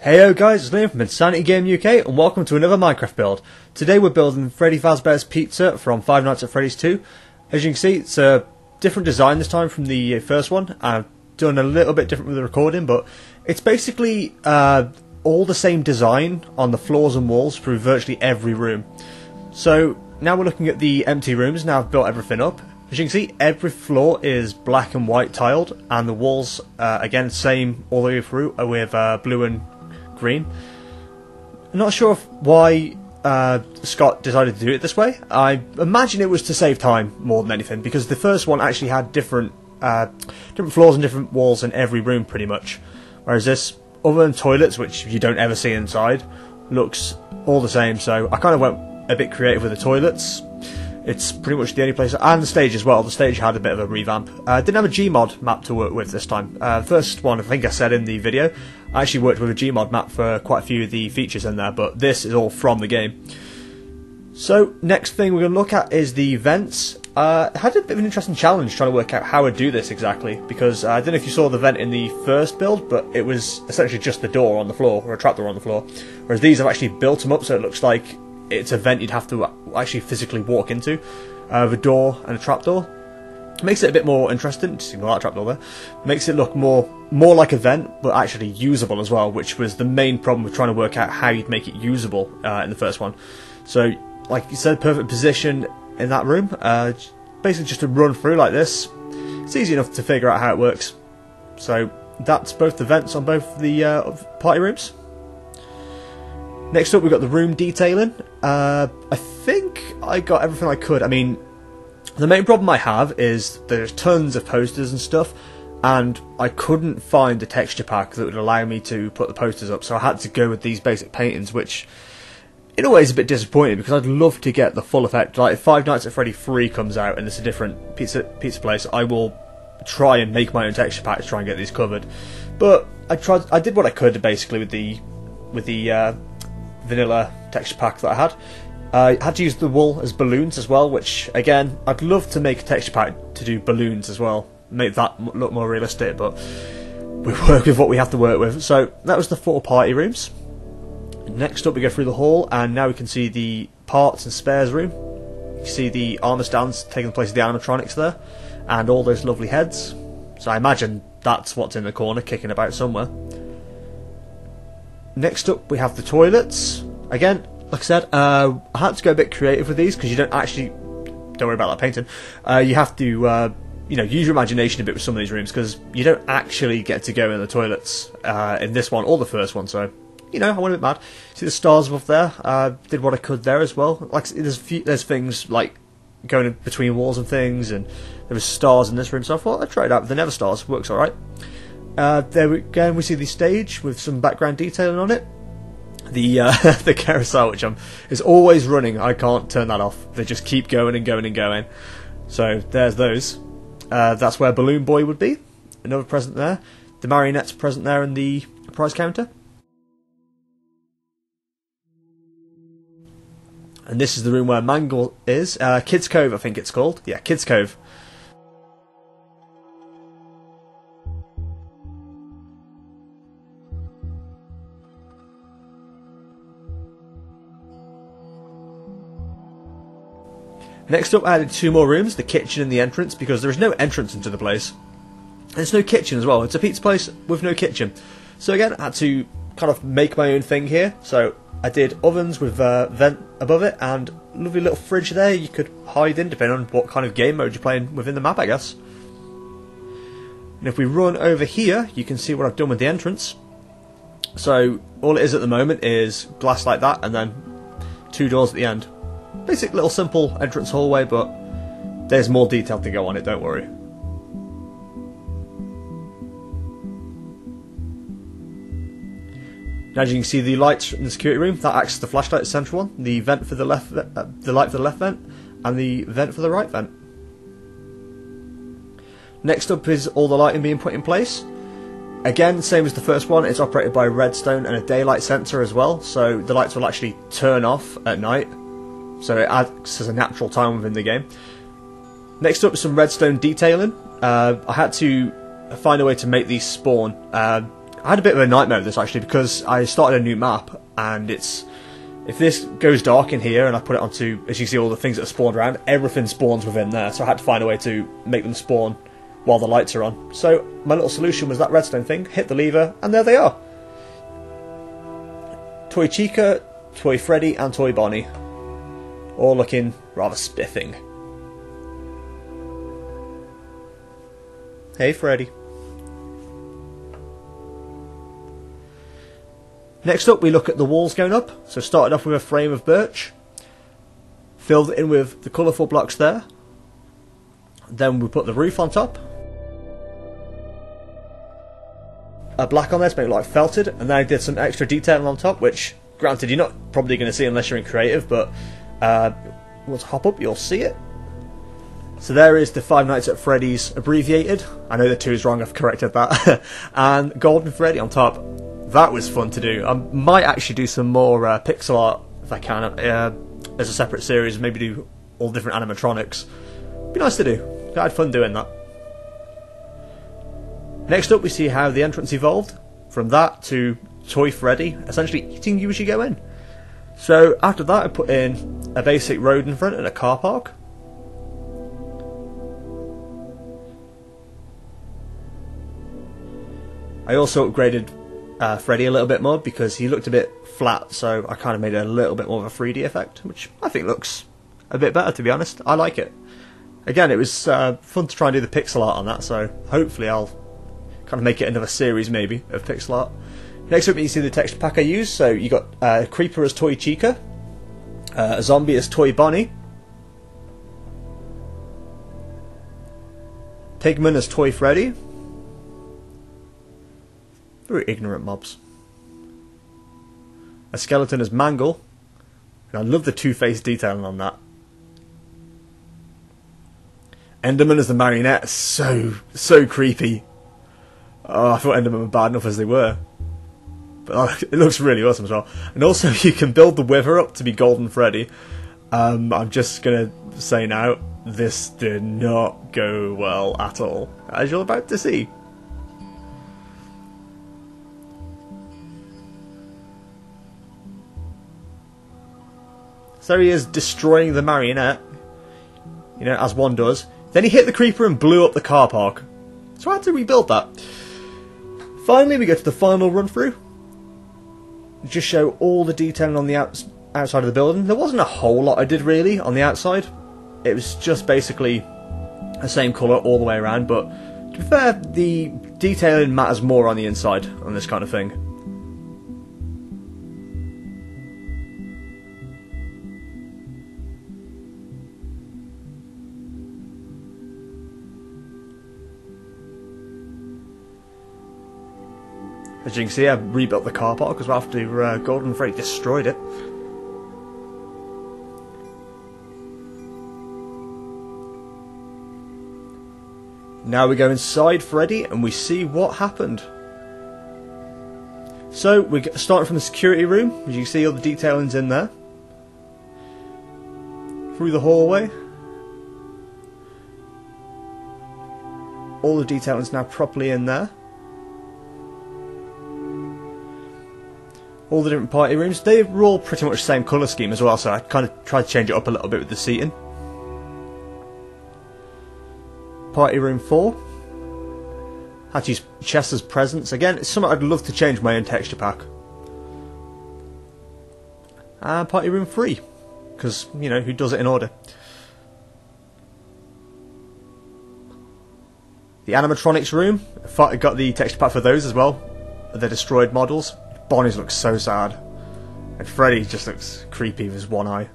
Heyo guys, it's Liam from Insanity Game UK and welcome to another Minecraft build. Today we're building Freddy Fazbear's Pizza from Five Nights at Freddy's 2. As you can see, it's a different design this time from the first one. I've done a little bit different with the recording, but it's basically all the same design on the floors and walls through virtually every room. So now we're looking at the empty rooms. Now I've built everything up. As you can see, every floor is black and white tiled, and the walls, again, same all the way through with blue and green. I'm not sure why Scott decided to do it this way. I imagine it was to save time more than anything, because the first one actually had different floors and different walls in every room pretty much, whereas this, other than toilets, which you don't ever see inside, looks all the same. So I kind of went a bit creative with the toilets. It's pretty much the only place, and the stage as well. The stage had a bit of a revamp. Didn't have a Gmod map to work with this time. First one, I think I said in the video, I actually worked with a Gmod map for quite a few of the features in there, but this is all from the game. So, next thing we're going to look at is the vents. I had a bit of an interesting challenge trying to work out how I'd do this exactly, because I don't know if you saw the vent in the first build, but it was essentially just the door on the floor, or a trapdoor on the floor, whereas these I've actually built them up so it looks like it's a vent you'd have to actually physically walk into, with a door and a trapdoor. Makes it a bit more interesting. Just ignore that trapdoor there. Makes it look more like a vent, but actually usable as well, which was the main problem with trying to work out how you'd make it usable in the first one. So, like you said, perfect position in that room. Basically just to run through like this. It's easy enough to figure out how it works. So that's both the vents on both the party rooms. Next up, we've got the room detailing. I think I got everything I could. I mean, the main problem I have is there's tons of posters and stuff, and I couldn't find a texture pack that would allow me to put the posters up, so I had to go with these basic paintings, which in a way is a bit disappointing, because I'd love to get the full effect. Like, if Five Nights at Freddy 3 comes out and it's a different pizza place, I will try and make my own texture pack to try and get these covered. But I did what I could basically with the vanilla texture pack that I had. I had to use the wool as balloons as well, which again, I'd love to make a texture pack to do balloons as well, make that look more realistic, but we work with what we have to work with. So that was the 4 party rooms. Next up we go through the hall, and now we can see the parts and spares room. You see the armour stands taking the place of the animatronics there, and all those lovely heads. So I imagine that's what's in the corner kicking about somewhere. Next up we have the toilets. Again, like I said, I had to go a bit creative with these, because you don't worry about that painting, you have to use your imagination a bit with some of these rooms, because you don't actually get to go in the toilets in this one or the first one, so I went a bit mad. See the stars above there, did what I could there as well. Like, there's things like going in between walls and things, and there was stars in this room, so I thought I'd try it out with the nether stars. Works alright. There again we see the stage with some background detailing on it. The carousel, which is always running, I can't turn that off. They just keep going and going and going. So there's those. That's where Balloon Boy would be. Another present there. The Marrionette's present there in the prize counter. And this is the room where Mangle is. Kids Cove, I think it's called. Yeah, Kids Cove. Next up, I added 2 more rooms, the kitchen and the entrance, because there is no entrance into the place. And there's no kitchen as well. It's a pizza place with no kitchen. So again, I had to kind of make my own thing here. So I did ovens with a vent above it, and a lovely little fridge there you could hide in, depending on what kind of game mode you're playing within the map, I guess. And if we run over here, you can see what I've done with the entrance. So all it is at the moment is glass like that, and then 2 doors at the end. Basic little simple entrance hallway, but there's more detail to go on it, don't worry. Now, as you can see, the lights in the security room, that acts as the flashlight, the central one, the vent for the left, the light for the left vent, and the vent for the right vent. Next up is all the lighting being put in place. Again, same as the first one, it's operated by redstone and a daylight sensor as well, so the lights will actually turn off at night. So it acts as a natural time within the game. Next up is some redstone detailing. I had to find a way to make these spawn I had a bit of a nightmare with this actually, because I started a new map, and if this goes dark in here and I put it onto, as you see, all the things that are spawned around, everything spawns within there, so I had to find a way to make them spawn while the lights are on. So my little solution was that redstone thing, hit the lever, and there they are. Toy Chica, Toy Freddy and Toy Bonnie. All looking rather spiffing. Hey Freddy. Next up we look at the walls going up. So started off with a frame of birch. Filled it in with the colourful blocks there. Then we put the roof on top. A black on there to make it like felted, and then I did some extra detailing on top, which granted you're not probably going to see unless you're in creative, but once I hop up you'll see it. So there is the Five Nights at Freddy's abbreviated. I know the 2 is wrong, I've corrected that. And Golden Freddy on top. That was fun to do. I might actually do some more pixel art if I can, as a separate series, maybe do all different animatronics. Be nice to do. I had fun doing that. Next up we see how the entrance evolved from that to Toy Freddy essentially eating you as you go in. So after that I put in a basic road in front and a car park. I also upgraded Freddy a little bit more because he looked a bit flat, so I kind of made it a little bit more of a 3D effect, which I think looks a bit better, to be honest. I like it. Again, it was fun to try and do the pixel art on that, so hopefully I'll kind of make it another series maybe of pixel art. Next up you see the texture pack I used. So you got a creeper as Toy Chica, a zombie as Toy Bonnie, Pigman as Toy Freddy. Very ignorant mobs. A skeleton as Mangle, and I love the two-faced detailing on that. Enderman as the Marrionette, so creepy. Oh, I thought Enderman were bad enough as they were. But it looks really awesome as well. And also you can build the Wither up to be Golden Freddy. I'm just going to say now, this did not go well at all, as you're about to see. So he is destroying the Marrionette, you know, as one does. Then he hit the creeper and blew up the car park. So I had to rebuild that. Finally, we go to the final run through. Just show all the detailing on the outside of the building. There wasn't a whole lot I did really on the outside. It was just basically the same colour all the way around, but to be fair, the detailing matters more on the inside on this kind of thing. As you can see, I rebuilt the car park as well after Golden Freddy destroyed it. Now we go inside Freddy and we see what happened. So we're starting from the security room. As you can see, all the detailing's in there. Through the hallway. All the detailing's now properly in there. All the different party rooms, they were all pretty much the same colour scheme as well, so I kind of tried to change it up a little bit with the seating. Party room 4. Had to use Chester's presents. Again, it's something I'd love to change my own texture pack. And party room 3, because, you know, who does it in order? The animatronics room, I got the texture pack for those as well, the destroyed models. Bonnie's looks so sad, and Freddy just looks creepy with his one eye.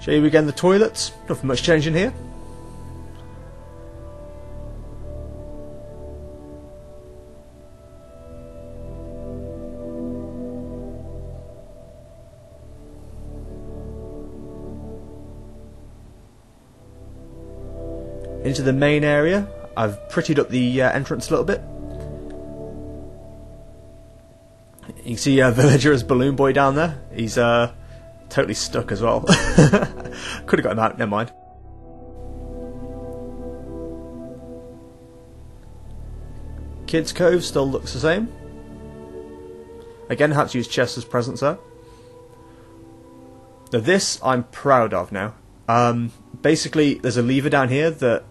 Show you again the toilets, nothing much changing here. Into the main area, I've prettied up the entrance a little bit. You can see Villager's Balloon Boy down there. He's totally stuck as well. Could have got him out, never mind. Kids Cove still looks the same. Again, had to use chests as presents there. Now this I'm proud of now. Basically, there's a lever down here that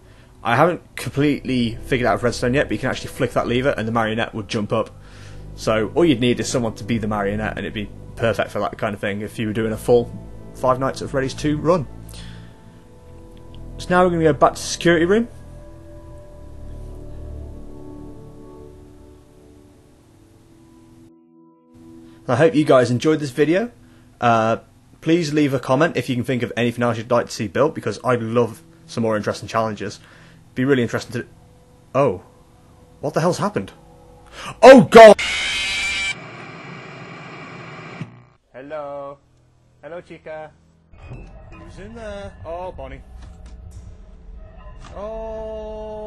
I haven't completely figured out with Redstone yet, but you can actually flick that lever and the Marrionette would jump up. So all you'd need is someone to be the Marrionette and it'd be perfect for that kind of thing if you were doing a full Five Nights at Freddy's 2 run. So now we're going to go back to the security room. I hope you guys enjoyed this video. Please leave a comment if you can think of anything else you'd like to see built, because I'd love some more interesting challenges. It'd be really interesting to... Oh. What the hell's happened? Oh god! Hello. Hello, Chica. Who's in there? Oh, Bonnie. Oh...